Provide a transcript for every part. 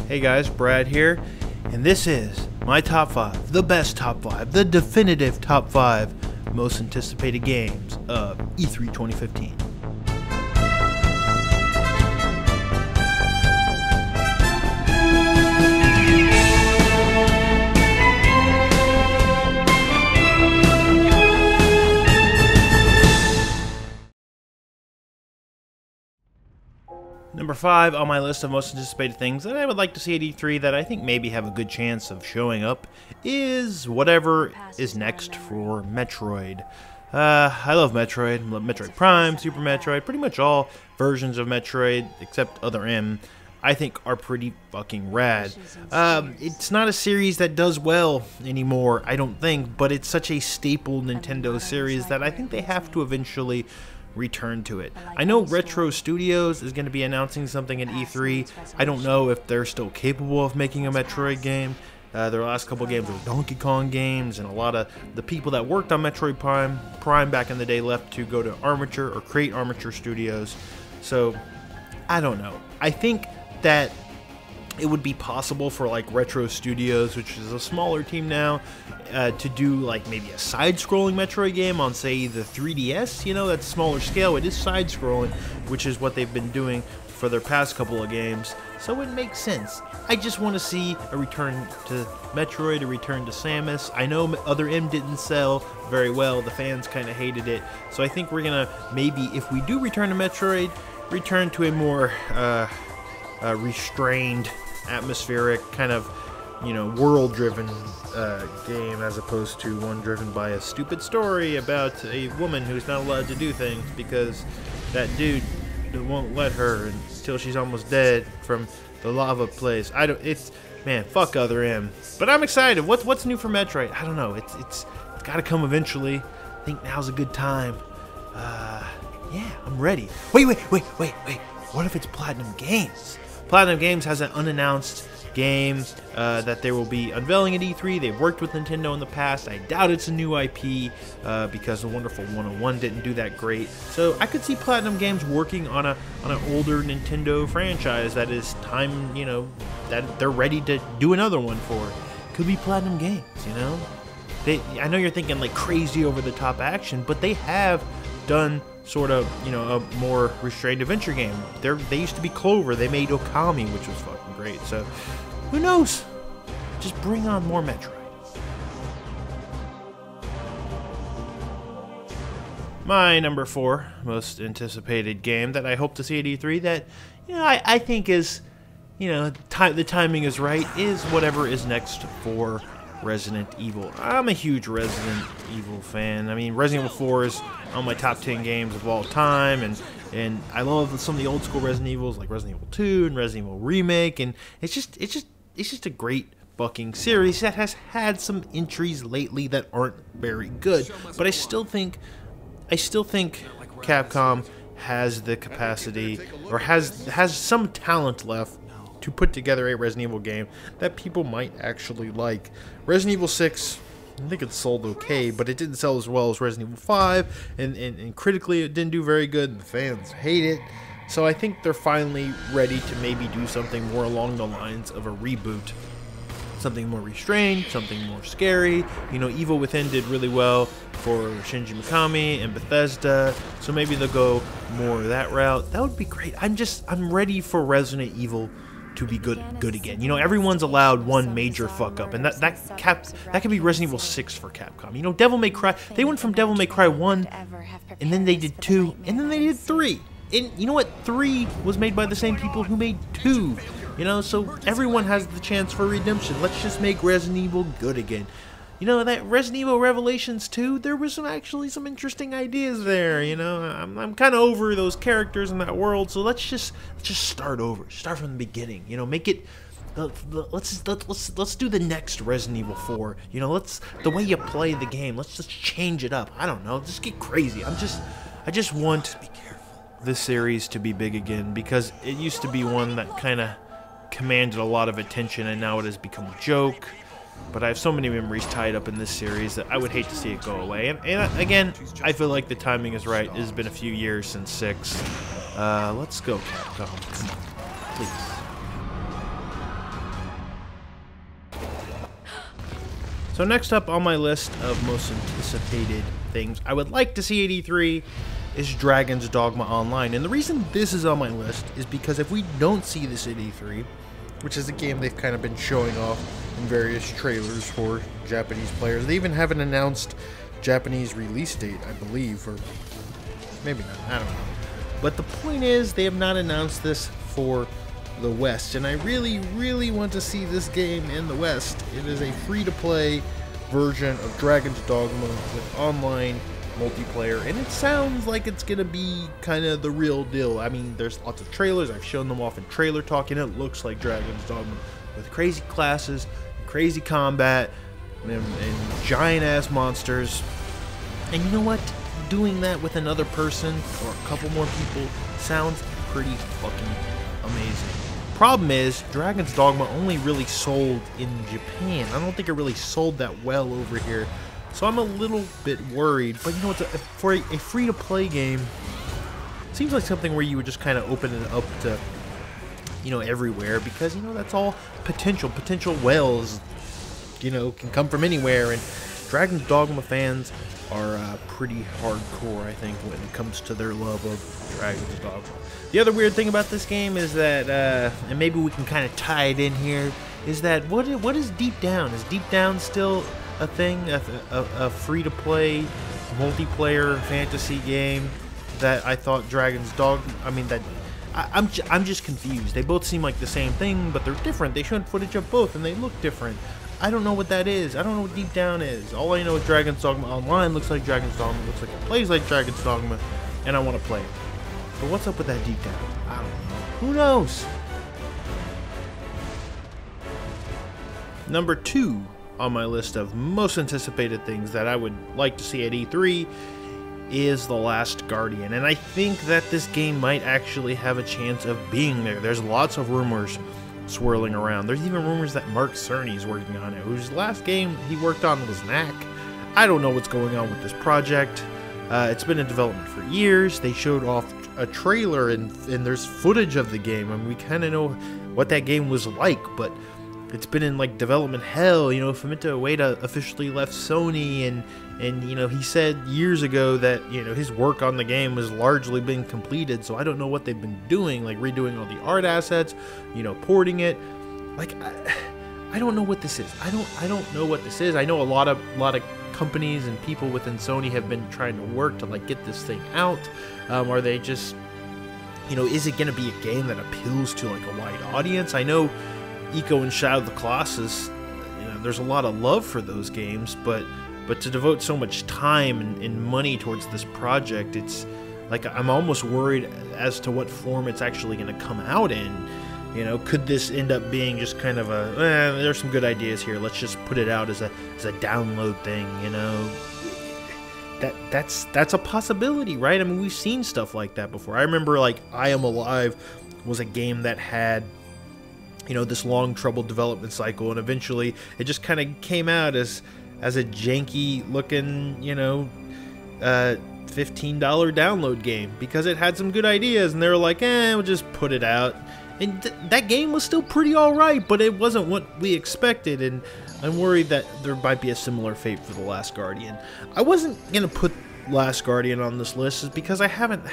Hey guys, Brad here, and this is my top 5, the best top 5, the definitive top 5 most anticipated games of E3 2015. Number 5 on my list of most anticipated things that I would like to see at E3 that I think maybe have a good chance of showing up is whatever is next for Metroid. I love Metroid. Love Metroid Prime, Super Metroid, pretty much all versions of Metroid except Other M I think are pretty fucking rad. It's not a series that does well anymore, I don't think, but it's such a staple Nintendo series that I think they have to eventually return to it. I know Retro Studios is going to be announcing something at E3. I don't know if they're still capable of making a Metroid game. Their last couple games were Donkey Kong games, and a lot of the people that worked on Metroid Prime back in the day left to go to Armature or create Armature Studios. So, I don't know. I think that it would be possible for like Retro Studios, which is a smaller team now, to do like maybe a side-scrolling Metroid game on, say, the 3DS. You know, that's smaller scale. It is side-scrolling, which is what they've been doing for their past couple of games. So it makes sense. I just want to see a return to Metroid, a return to Samus. I know Other M didn't sell very well. The fans kind of hated it. So I think we're going to maybe, if we do return to Metroid, return to a more restrained, atmospheric, kind of, you know, world-driven game, as opposed to one driven by a stupid story about a woman who's not allowed to do things because that dude won't let her until she's almost dead from the lava place. Man, fuck Other M. But I'm excited. What's new for Metroid? I don't know. It's got to come eventually. I think now's a good time. Yeah, I'm ready. Wait. What if it's Platinum Games? Platinum Games has an unannounced game that they will be unveiling at E3. They've worked with Nintendo in the past. I doubt it's a new IP because the Wonderful 101 didn't do that great. So I could see Platinum Games working on an older Nintendo franchise that is time, you know, that they're ready to do another one for. Could be Platinum Games, you know. I know you're thinking like crazy over the top action, but they have done sort of, you know, a more restrained adventure game. They used to be Clover. They made Okami, which was fucking great. So, who knows? Just bring on more Metroid. My number 4 most anticipated game that I hope to see at E3 that, you know, I think is, you know, the timing is right, is whatever is next for Resident Evil. I'm a huge Resident Evil fan. I mean, Resident Evil 4 is on my top 10 games of all time, and I love some of the old school Resident Evils like Resident Evil 2 and Resident Evil Remake, and it's just a great fucking series that has had some entries lately that aren't very good. But I still think Capcom has the capacity, or has some talent left to put together a Resident Evil game that people might actually like. Resident Evil 6, I think it sold okay, but it didn't sell as well as Resident Evil 5, and critically it didn't do very good, and the fans hate it. So I think they're finally ready to maybe do something more along the lines of a reboot. Something more restrained, something more scary. You know, Evil Within did really well for Shinji Mikami and Bethesda, so maybe they'll go more that route. That would be great. I'm ready for Resident Evil to be good again. You know, everyone's allowed one major fuck up, and that could be Resident Evil 6 for Capcom. You know, Devil May Cry, they went from Devil May Cry 1, and then they did 2, and then they did 3. And you know what? 3 was made by the same people who made 2. You know, so everyone has the chance for redemption. Let's just make Resident Evil good again. You know, that Resident Evil Revelations 2, there was actually some interesting ideas there, you know. I'm kind of over those characters in that world, so let's just start over. Start from the beginning, you know, make it let's do the next Resident Evil 4. You know, the way you play the game, let's just change it up. I don't know, just get crazy. I just want this series to be big again, because it used to be one that kind of commanded a lot of attention, and now it has become a joke. But I have so many memories tied up in this series that I would hate to see it go away. And again, I feel like the timing is right. It has been a few years since 6. Let's go, Capcom. Come on, please. So next up on my list of most anticipated things I would like to see at E3 is Dragon's Dogma Online. And the reason this is on my list is because if we don't see this at E3, which is a game they've kind of been showing off in various trailers for Japanese players. They even haven't announced Japanese release date, I believe, or maybe not, I don't know. But the point is, they have not announced this for the West, and I really, really want to see this game in the West. It is a free-to-play version of Dragon's Dogma with online multiplayer, and it sounds like it's gonna be kind of the real deal. I mean, there's lots of trailers. I've shown them off in trailer talk, and it looks like Dragon's Dogma with crazy classes, crazy combat, and giant ass monsters. And you know what? Doing that with another person or a couple more people sounds pretty fucking amazing. Problem is, Dragon's Dogma only really sold in Japan. I don't think it really sold that well over here. So I'm a little bit worried, but you know what, for a free-to-play game, it seems like something where you would just kind of open it up to, you know, everywhere, because, you know, that's all potential wells, you know, can come from anywhere, and Dragon's Dogma fans are pretty hardcore, I think, when it comes to their love of Dragon's Dogma. The other weird thing about this game is that, and maybe we can kind of tie it in here, is that what is Deep Down? Is Deep Down still a thing, a free-to-play multiplayer fantasy game that I thought Dragon's Dogma, I mean, that I'm just confused. They both seem like the same thing, but they're different. They showed footage of both and they look different. I don't know what that is. I don't know what Deep Down is. All I know is Dragon's Dogma Online looks like Dragon's Dogma, looks like it plays like Dragon's Dogma, and I want to play it. But what's up with that Deep Down? I don't know. Who knows? Number 2 on my list of most anticipated things that I would like to see at E3 is The Last Guardian, and I think that this game might actually have a chance of being there. There's lots of rumors swirling around. There's even rumors that Mark Cerny's working on it, whose last game he worked on was Knack. I don't know what's going on with this project. It's been in development for years. They showed off a trailer and there's footage of the game. I mean, we kind of know what that game was like, but it's been in like development hell. You know, Fumito Ueda officially left Sony, and you know, he said years ago that, you know, his work on the game was largely been completed. So I don't know what they've been doing, like redoing all the art assets, you know, porting it. Like I don't know what this is. I don't know what this is. I know a lot of companies and people within Sony have been trying to work to like get this thing out. Are they just, you know, is it going to be a game that appeals to like a wide audience? I know Ico and Shadow of the Colossus, you know, there's a lot of love for those games, but to devote so much time and money towards this project, it's like I'm almost worried as to what form it's actually going to come out in. You know, could this end up being just kind of a, there's some good ideas here, let's just put it out as a download thing, you know? That's a possibility, right? I mean, we've seen stuff like that before. I remember, like, I Am Alive was a game that had, you know, this long troubled development cycle, and eventually it just kind of came out as a janky looking, you know, $15 download game because it had some good ideas, and they were like, we'll just put it out. And that game was still pretty alright, but it wasn't what we expected, and I'm worried that there might be a similar fate for The Last Guardian. I wasn't going to put Last Guardian on this list is because I haven't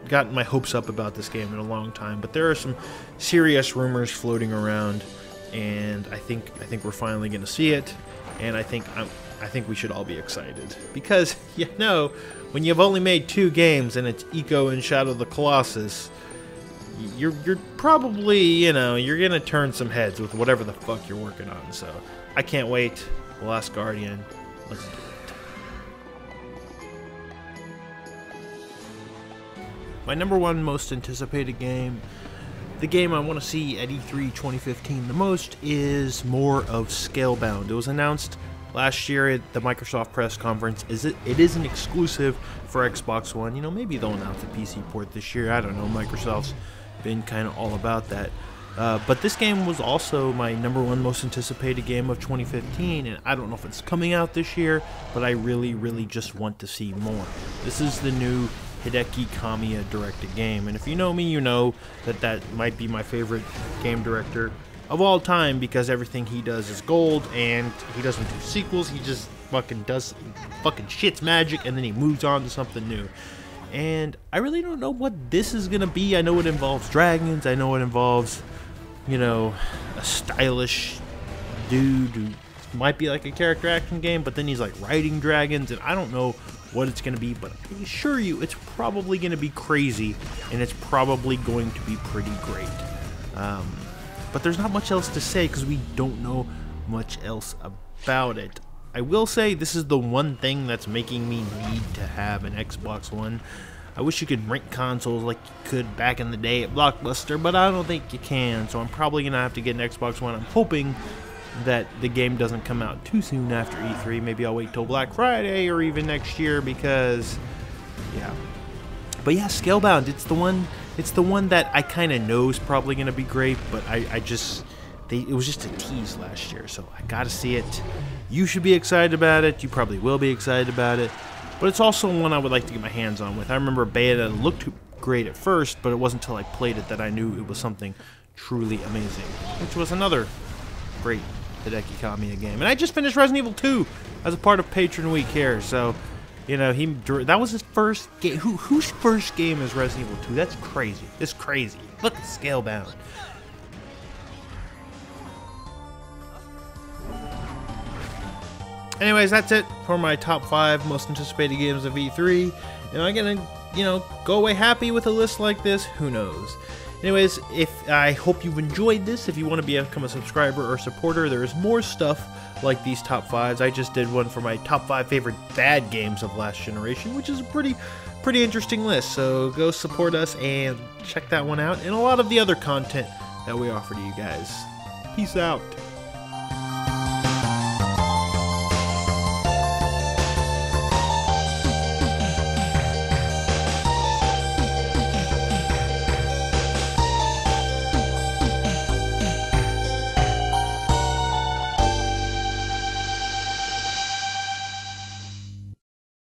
gotten my hopes up about this game in a long time, but there are some serious rumors floating around, and I think we're finally going to see it, and I think we should all be excited, because, you know, when you've only made 2 games and it's Ico and Shadow of the Colossus, you're probably, you know, you're going to turn some heads with whatever the fuck you're working on. So I can't wait. The Last Guardian. Let's do it. My number 1 most anticipated game, the game I want to see at E3 2015 the most, is more of Scalebound. It was announced last year at the Microsoft press conference. It is an exclusive for Xbox One. You know, maybe they'll announce a PC port this year. I don't know. Microsoft's been kind of all about that. But this game was also my number 1 most anticipated game of 2015, and I don't know if it's coming out this year, but I really, really just want to see more. This is the new Hideki Kamiya directed game, and if you know me, you know that might be my favorite game director of all time, because everything he does is gold, and he doesn't do sequels. He just fucking shits magic, and then he moves on to something new. And I really don't know what this is gonna be. I know it involves dragons. I know it involves, you know, a stylish dude who might be like a character action game, but then he's like riding dragons, and I don't know what it's gonna be, but I can assure you it's probably gonna be crazy, and it's probably going to be pretty great. But there's not much else to say because we don't know much else about it. I will say this is the one thing that's making me need to have an Xbox One. I wish you could rent consoles like you could back in the day at Blockbuster, but I don't think you can, so I'm probably gonna have to get an Xbox One. I'm hoping that the game doesn't come out too soon after E3. Maybe I'll wait till Black Friday or even next year, because yeah. But yeah, Scalebound, it's the one that I kind of know is probably going to be great, but it was just a tease last year, so I got to see it. You should be excited about it. You probably will be excited about it, but it's also one I would like to get my hands on with. I remember beta looked great at first, but it wasn't until I played it that I knew it was something truly amazing, which was another great Hideki Kamiya game. And I just finished Resident Evil 2 as a part of Patron Week here, so you know, that was his first game. Whose first game is Resident Evil 2? That's crazy. It's crazy. Look at Scalebound. Anyways, that's it for my top 5 most anticipated games of E3. Am I gonna, you know, go away happy with a list like this? Who knows? Anyways, I hope you've enjoyed this. If you want to become a subscriber or supporter, there is more stuff like these top 5s. I just did one for my top 5 favorite bad games of last generation, which is a pretty interesting list. So go support us and check that one out, and a lot of the other content that we offer to you guys. Peace out.